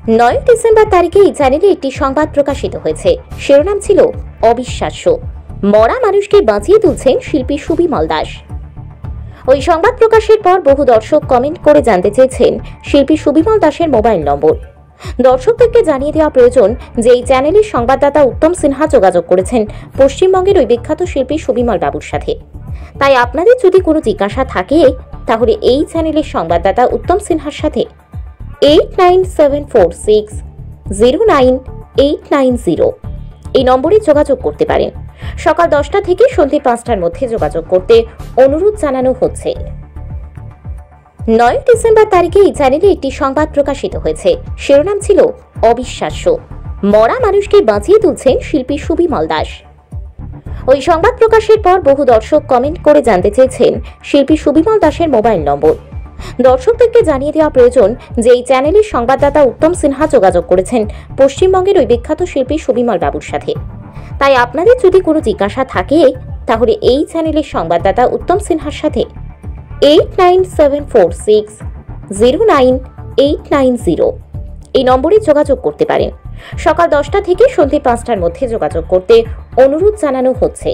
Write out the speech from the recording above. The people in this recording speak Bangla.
9 ডিসেম্বর তারিখে এই চ্যানেলে একটি সংবাদ প্রকাশিত হয়েছে। শিরোনাম ছিল অবিশ্বাস্য, মরা মানুষকে বাঁচিয়ে তুলছেন শিল্পী সুবিমল দাস। ওই সংবাদ প্রকাশের পর বহু দর্শক কমেন্ট করে জানতে চেয়েছেন শিল্পী সুবিমল দাসের মোবাইল নম্বর। দর্শকদেরকে জানিয়ে দেওয়া প্রয়োজন যে এই চ্যানেলের সংবাদদাতা উত্তম সিনহা যোগাযোগ করেছেন পশ্চিমবঙ্গের ওই বিখ্যাত শিল্পী সুবিমল বাবুর সাথে। তাই আপনাদের যদি কোনো জিজ্ঞাসা থাকে তাহলে এই চ্যানেলের সংবাদদাতা উত্তম সিনহার সাথে 8974609890 এই নম্বরে যোগাযোগ করতে পারেন। সকাল 10টা থেকে সন্ধ্যে 5টার মধ্যে যোগাযোগ করতে অনুরোধ জানানো হচ্ছে। 9 ডিসেম্বর তারিখে এই চ্যানেলে একটি সংবাদ প্রকাশিত হয়েছে। শিরোনাম ছিল অবিশ্বাস্য, মরা মানুষকে বাঁচিয়ে তুলছেন শিল্পী সুবিমল দাস। ওই সংবাদ প্রকাশের পর বহু দর্শক কমেন্ট করে জানতে চেয়েছেন শিল্পী সুবিমল দাসের মোবাইল নম্বর। দর্শকদেরকে জানিয়ে দেওয়া প্রয়োজন যে এই চ্যানেলের সংবাদদাতা উত্তম সিনহা যোগাযোগ করেছেন পশ্চিমবঙ্গের ওই বিখ্যাত শিল্পী সুবিমল বাবুর সাথে। তাই আপনাদের যদি কোনো জিজ্ঞাসা থাকে তাহলে এই চ্যানেলের সংবাদদাতা উত্তম সিনহার সাথে 8974609890 এই নম্বরে যোগাযোগ করতে পারেন। সকাল 10টা থেকে সন্ধ্যে 5টার মধ্যে যোগাযোগ করতে অনুরোধ জানানো হচ্ছে।